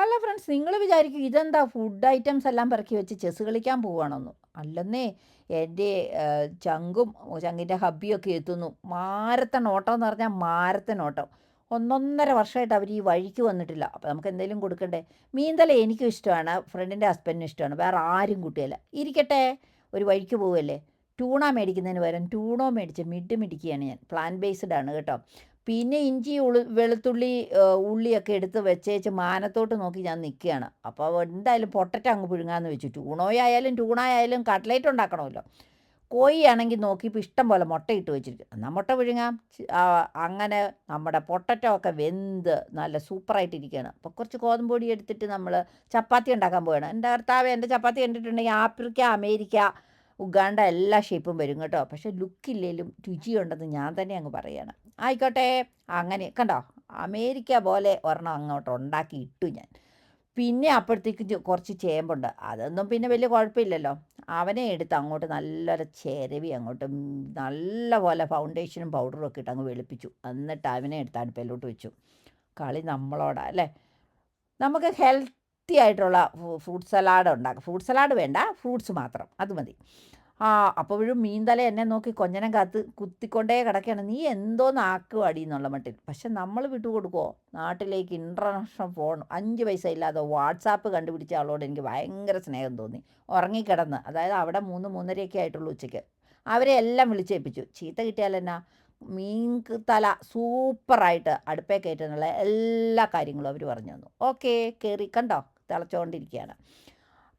അല്ല ഫ്രണ്ട്സ്, നിങ്ങൾ വിചാരിക്കും ഇതെന്താ ഫുഡ് ഐറ്റംസ് എല്ലാം പെറുക്കി വെച്ച് ചെസ്സ് കളിക്കാൻ പോവുകയാണെന്ന്. അല്ലെന്നേ, എൻ്റെ ചങ്കും ചങ്കിൻ്റെ ഹബ്ബിയൊക്കെ എത്തുന്നു. മാരത്തൺ ഓട്ടം എന്ന് പറഞ്ഞാൽ മാരത്തൺ ഓട്ടം. ഒന്നൊന്നര വർഷമായിട്ട് അവർ ഈ വഴിക്ക് വന്നിട്ടില്ല. അപ്പോൾ നമുക്ക് എന്തെങ്കിലും കൊടുക്കണ്ടേ. മീൻതല എനിക്കും ഇഷ്ടമാണ്, ഫ്രണ്ടിൻ്റെ ഹസ്ബൻഡിനും ഇഷ്ടമാണ്, വേറെ ആരും കൂട്ടിയല്ല. ഇരിക്കട്ടെ, ഒരു വഴിക്ക് പോവുമല്ലേ. ട്യൂണ മേടിക്കുന്നതിന് പകരം ട്യൂണോ മേടിച്ച് മിടിക്കുകയാണ് ഞാൻ. പ്ലാൻ ബേസ്ഡ് ആണ് കേട്ടോ. പിന്നെ ഇഞ്ചി വെളുത്തുള്ളി ഉള്ളിയൊക്കെ എടുത്ത് വെച്ചേച്ച് മാനത്തോട്ട് നോക്കി ഞാൻ നിൽക്കുകയാണ്. അപ്പോൾ എന്തായാലും പൊട്ടറ്റോ അങ്ങ് പുഴുങ്ങാമെന്ന് വെച്ചു. ട്യൂണായാലും കട്ട്ലേറ്റ് ഉണ്ടാക്കണമല്ലോ. കോഴിയാണെങ്കിൽ നോക്കിയപ്പോൾ ഇഷ്ടം പോലെ മുട്ടയിട്ട് വെച്ചിരിക്കും. എന്നാൽ മുട്ട പുഴുങ്ങാം. അങ്ങനെ നമ്മുടെ പൊട്ടറ്റോ ഒക്കെ വെന്ത് നല്ല സൂപ്പറായിട്ടിരിക്കുകയാണ്. അപ്പോൾ കുറച്ച് ഗോതമ്പ് പൊടി എടുത്തിട്ട് നമ്മൾ ചപ്പാത്തി ഉണ്ടാക്കാൻ പോവുകയാണ്. എൻ്റെ ഭർത്താവ് എൻ്റെ ചപ്പാത്തി കണ്ടിട്ടുണ്ടെങ്കിൽ ആഫ്രിക്ക, അമേരിക്ക, ഉഗാണ്ട എല്ലാ ഷേപ്പും വരും കേട്ടോ. പക്ഷേ ലുക്കില്ലേലും രുചിയുണ്ടെന്ന് ഞാൻ തന്നെ അങ്ങ് പറയുകയാണ്. ആയിക്കോട്ടെ, അങ്ങനെ കണ്ടോ, അമേരിക്ക പോലെ ഒരെണ്ണം അങ്ങോട്ട് ഉണ്ടാക്കി ഇട്ടു ഞാൻ. പിന്നെ അപ്പോഴത്തേക്ക് കുറച്ച് ചേമ്പുണ്ട്, അതൊന്നും പിന്നെ വലിയ കുഴപ്പമില്ലല്ലോ. അവനെ എടുത്ത് അങ്ങോട്ട് നല്ലൊരു ചിരവി അങ്ങോട്ട് നല്ല പോലെ ഫൗണ്ടേഷനും പൗഡറും ഒക്കെ ഇട്ട് അങ്ങ് വെളുപ്പിച്ചു. എന്നിട്ട് അവനെ എടുത്ത് അടുപ്പിലോട്ട് വെച്ചു. കളി നമ്മളോടാ അല്ലേ. നമുക്ക് ഹെൽത്തി ആയിട്ടുള്ള ഫ്രൂട്ട് സലാഡ് ഉണ്ടാക്കാം. ഫ്രൂട്ട് സലാഡ് വേണ്ട, ഫ്രൂട്ട്സ് മാത്രം, അത് മതി. അപ്പോഴും മീൻതല എന്നെ നോക്കി കൊഞ്ഞനം കാത്ത് കുത്തിക്കൊണ്ടേ കിടക്കുകയാണ്. നീ എന്തോന്ന് ആക്കുവാടി എന്നുള്ള മട്ടിൽ. പക്ഷെ നമ്മൾ വിട്ടുകൊടുക്കുമോ? നാട്ടിലേക്ക് ഇൻ്റർനാഷണൽ ഫോൺ 5 പൈസ ഇല്ലാതെ വാട്സാപ്പ് കണ്ടുപിടിച്ച ആളോട് എനിക്ക് ഭയങ്കര സ്നേഹം തോന്നി. ഉറങ്ങിക്കിടന്ന്, അതായത് അവിടെ 3, 3:30 ആയിട്ടുള്ളൂ ഉച്ചയ്ക്ക്. അവരെ എല്ലാം വിളിച്ചേൽപ്പിച്ചു. ചീത്ത കിട്ടിയാലെന്നാ, മീൻ തല സൂപ്പറായിട്ട് അടുപ്പേ കയറ്റുന്നുള്ള എല്ലാ കാര്യങ്ങളും അവർ പറഞ്ഞു തന്നു. ഓക്കെ, കയറി കണ്ടോ, തിളച്ചുകൊണ്ടിരിക്കുകയാണ്.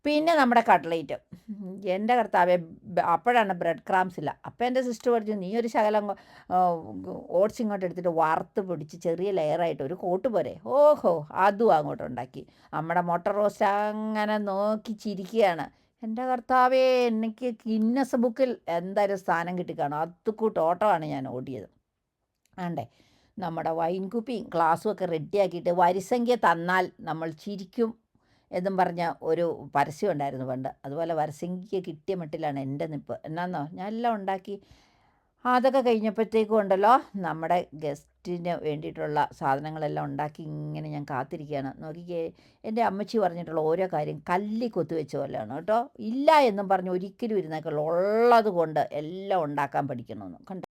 പിന്നെ നമ്മുടെ കട്ട്ലേറ്റ്. എൻ്റെ കർത്താവേ, അപ്പോഴാണ് ബ്രെഡ് ക്രാംസ് ഇല്ല. അപ്പോൾ എൻ്റെ സിസ്റ്റർ പറഞ്ഞു, നീ ഒരു ശകലം ഓട്സ് ഇങ്ങോട്ട് എടുത്തിട്ട് വറുത്ത് പൊടിച്ച് ചെറിയ ലെയറായിട്ട് ഒരു കോട്ട് പോരെ. ഓഹോ, അതും അങ്ങോട്ട് ഉണ്ടാക്കി. നമ്മുടെ മുട്ട റോസ്റ്റ് അങ്ങനെ നോക്കി ചിരിക്കുകയാണ്. എൻ്റെ കർത്താവേ, എനിക്ക് ഗിന്നസ് ബുക്കിൽ എന്തായാലും സ്ഥാനം കിട്ടിക്കാണും. അതുകൂട്ട് ഓട്ടമാണ് ഞാൻ ഓടിയത്. ആണ്ടേ, നമ്മുടെ വൈൻ കുപ്പിയും ഗ്ലാസ്സും ഒക്കെ റെഡിയാക്കിയിട്ട് വരിസംഖ്യ തന്നാൽ നമ്മൾ ചിരിക്കും എന്നും പറഞ്ഞ ഒരു പരസ്യം ഉണ്ടായിരുന്നു പണ്ട്. അതുപോലെ വരസംഖ്യ കിട്ടിയ മട്ടിലാണ് എൻ്റെ നിപ്പ്. എന്നാന്നോ, ഞാൻ എല്ലാം ഉണ്ടാക്കി. അതൊക്കെ കഴിഞ്ഞപ്പോഴത്തേക്കും ഉണ്ടല്ലോ, നമ്മുടെ ഗസ്റ്റിന് വേണ്ടിയിട്ടുള്ള സാധനങ്ങളെല്ലാം ഉണ്ടാക്കി ഇങ്ങനെ ഞാൻ കാത്തിരിക്കുകയാണ്. നോക്കിക്കേ, എൻ്റെ അമ്മച്ചി പറഞ്ഞിട്ടുള്ള ഓരോ കാര്യം കല്ലി കൊത്തി വെച്ച പോലെയാണ് കേട്ടോ. ഇല്ല എന്നും പറഞ്ഞ് ഒരിക്കലും ഇരുന്നേക്കുള്ള, ഉള്ളത് കൊണ്ട് എല്ലാം ഉണ്ടാക്കാൻ പഠിക്കണമെന്ന് കണ്ടോ.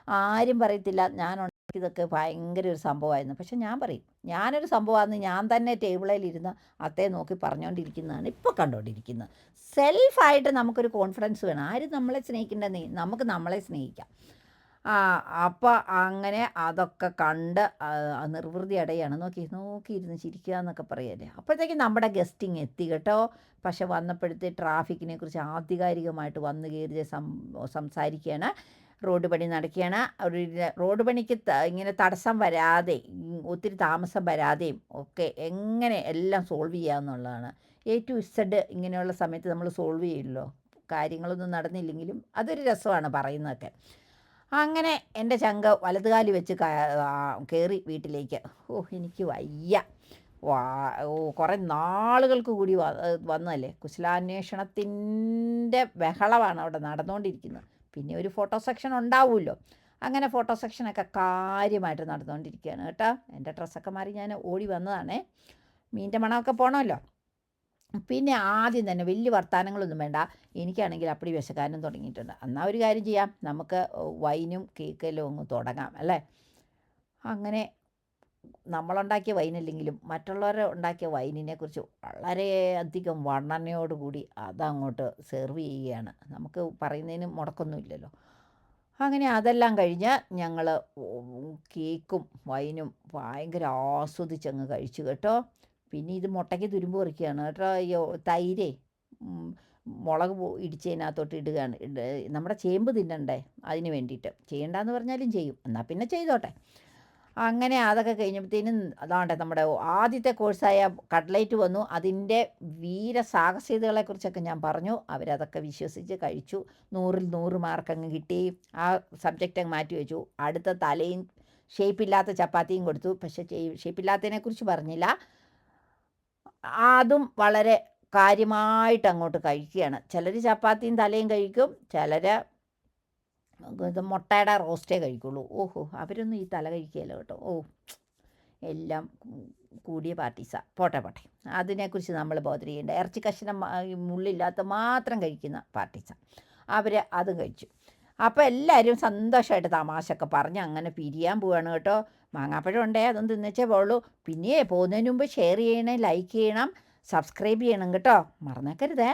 ആരും പറയത്തില്ല ഞാൻ ഉണ്ടാക്കിയതൊക്കെ ഭയങ്കര ഒരു സംഭവമായിരുന്നു. പക്ഷെ ഞാൻ പറയും, ഞാനൊരു സംഭവമാണെന്ന് ഞാൻ തന്നെ ടേബിളിലിരുന്ന് അത്തേ നോക്കി പറഞ്ഞുകൊണ്ടിരിക്കുന്നതാണ് ഇപ്പോൾ കണ്ടുകൊണ്ടിരിക്കുന്നത്. സെൽഫായിട്ട് നമുക്കൊരു കോൺഫിഡൻസ് വേണം. ആരും നമ്മളെ സ്നേഹിക്കേണ്ടെന്നേ, നമുക്ക് നമ്മളെ സ്നേഹിക്കാം. അപ്പോൾ അങ്ങനെ അതൊക്കെ കണ്ട് നിർവൃതി അടയാണ്. നോക്കിയിരുന്ന് ചിരിക്കുക എന്നൊക്കെ പറയല്ലേ. അപ്പോഴത്തേക്കും നമ്മുടെ ഗസ്റ്റിങ് എത്തി കേട്ടോ. പക്ഷെ വന്നപ്പോഴത്തെ ട്രാഫിക്കിനെ കുറിച്ച് ആധികാരികമായിട്ട് വന്നു കയറി സംസാരിക്കുകയാണ്. റോഡ് പണി നടക്കുകയാണ്. റോഡ് പണിക്ക് ഇങ്ങനെ തടസ്സം വരാതെ, ഒത്തിരി താമസം വരാതെയും ഒക്കെ എങ്ങനെ എല്ലാം സോൾവ് ചെയ്യാമെന്നുള്ളതാണ്. എ ടു ഇസഡ് ഇങ്ങനെയുള്ള സമയത്ത് നമ്മൾ സോൾവ് ചെയ്യില്ലല്ലോ. കാര്യങ്ങളൊന്നും നടന്നില്ലെങ്കിലും അതൊരു രസമാണ് പറയുന്നതൊക്കെ. അങ്ങനെ എൻ്റെ ചങ്ക വലതുകാലി വെച്ച് കയറി വീട്ടിലേക്ക്. എനിക്ക് വയ്യ. കുറേ നാളുകൾക്ക് കൂടി വന്നതല്ലേ. കുശലാന്വേഷണത്തിൻ്റെ ബഹളമാണ് അവിടെ നടന്നുകൊണ്ടിരിക്കുന്നത്. പിന്നെ ഒരു ഫോട്ടോ സെക്ഷൻ ഉണ്ടാവുമല്ലോ. അങ്ങനെ ഫോട്ടോ സെക്ഷനൊക്കെ കാര്യമായിട്ട് നടന്നുകൊണ്ടിരിക്കുകയാണ് കേട്ടോ. എൻ്റെ ഡ്രസ്സൊക്കെ മാറി ഞാൻ ഓടി വന്നതാണേ. മീൻ്റെ മണമൊക്കെ പോകണമല്ലോ. പിന്നെ ആദ്യം തന്നെ വലിയ വർത്തമാനങ്ങളൊന്നും വേണ്ട. എനിക്കാണെങ്കിൽ അപ്പടി വിശക്കാനും തുടങ്ങിയിട്ടുണ്ട്. എന്നാൽ ഒരു കാര്യം ചെയ്യാം, നമുക്ക് വൈനും കേക്കെല്ലാം അങ്ങ് തുടങ്ങാം അല്ലേ. അങ്ങനെ നമ്മളുണ്ടാക്കിയ വൈനല്ലെങ്കിലും മറ്റുള്ളവർ ഉണ്ടാക്കിയ വൈനിനെക്കുറിച്ച് വളരെയധികം വർണ്ണനയോടുകൂടി അതങ്ങോട്ട് സെർവ് ചെയ്യുകയാണ്. നമുക്ക് പറയുന്നതിന് മുടക്കൊന്നുമില്ലല്ലോ. അങ്ങനെ അതെല്ലാം കഴിഞ്ഞ് ഞങ്ങൾ കേക്കും വൈനും ഭയങ്കര ആസ്വദിച്ചങ്ങ് കഴിച്ചു കേട്ടോ. പിന്നെ ഇത് മുട്ടയ്ക്ക് തുരുമ്പ് പറിക്കുകയാണ് കേട്ടോ. തൈരേ മുളക് ഇടിച്ചതിനകത്തോട്ട് ഇടുകയാണ്. നമ്മുടെ ചേമ്പ് തിന്നണ്ടേ, അതിന് വേണ്ടിയിട്ട്. ചെയ്യണ്ടെന്ന് പറഞ്ഞാലും ചെയ്യും, എന്നാൽ പിന്നെ ചെയ്തോട്ടെ. അങ്ങനെ അതൊക്കെ കഴിഞ്ഞപ്പോഴത്തേനും അതാണ്ട് നമ്മുടെ ആദ്യത്തെ കോഴ്സായ കട്ട്ലേറ്റ് വന്നു. അതിൻ്റെ വീരസാഹസികതകളെക്കുറിച്ചൊക്കെ ഞാൻ പറഞ്ഞു. അവരതൊക്കെ വിശ്വസിച്ച് കഴിച്ചു. 100-ൽ 100 മാർക്ക് അങ്ങ് കിട്ടി. ആ സബ്ജക്റ്റ് അങ്ങ് മാറ്റി വെച്ചു. അടുത്ത തലയും ഷേപ്പില്ലാത്ത ചപ്പാത്തിയും കൊടുത്തു. പക്ഷേ ഷേപ്പില്ലാത്തതിനെക്കുറിച്ച് പറഞ്ഞില്ല. അതും വളരെ കാര്യമായിട്ട് അങ്ങോട്ട് കഴിക്കുകയാണ്. ചിലർ ചപ്പാത്തിയും തലയും കഴിക്കും, ചിലർ ഇത് മുട്ടയുടെ റോസ്റ്റേ കഴിക്കുള്ളൂ. ഓഹോ, അവരൊന്നും ഈ തല കഴിക്കുകയില്ല കേട്ടോ. എല്ലാം കൂടിയ പാർട്ടീസാണ്. പോട്ടെ പോട്ടെ, അതിനെക്കുറിച്ച് നമ്മൾ ബോധർ ചെയ്യേണ്ട. ഇറച്ചി കഷ്ണം മുള്ളില്ലാത്ത മാത്രം കഴിക്കുന്ന പാർട്ടീസാണ്. അവർ അതും കഴിച്ചു. അപ്പോൾ എല്ലാവരും സന്തോഷമായിട്ട് തമാശയൊക്കെ പറഞ്ഞ് അങ്ങനെ പിരിയാൻ പോവാണ് കേട്ടോ. മാങ്ങാപ്പഴം ഉണ്ടേ അതൊന്നും തിന്നച്ചേ പോളൂ. പിന്നെ പോകുന്നതിന് മുമ്പ് ഷെയർ ചെയ്യണം, ലൈക്ക് ചെയ്യണം, സബ്സ്ക്രൈബ് ചെയ്യണം കേട്ടോ, മറന്നേക്കരുതേ.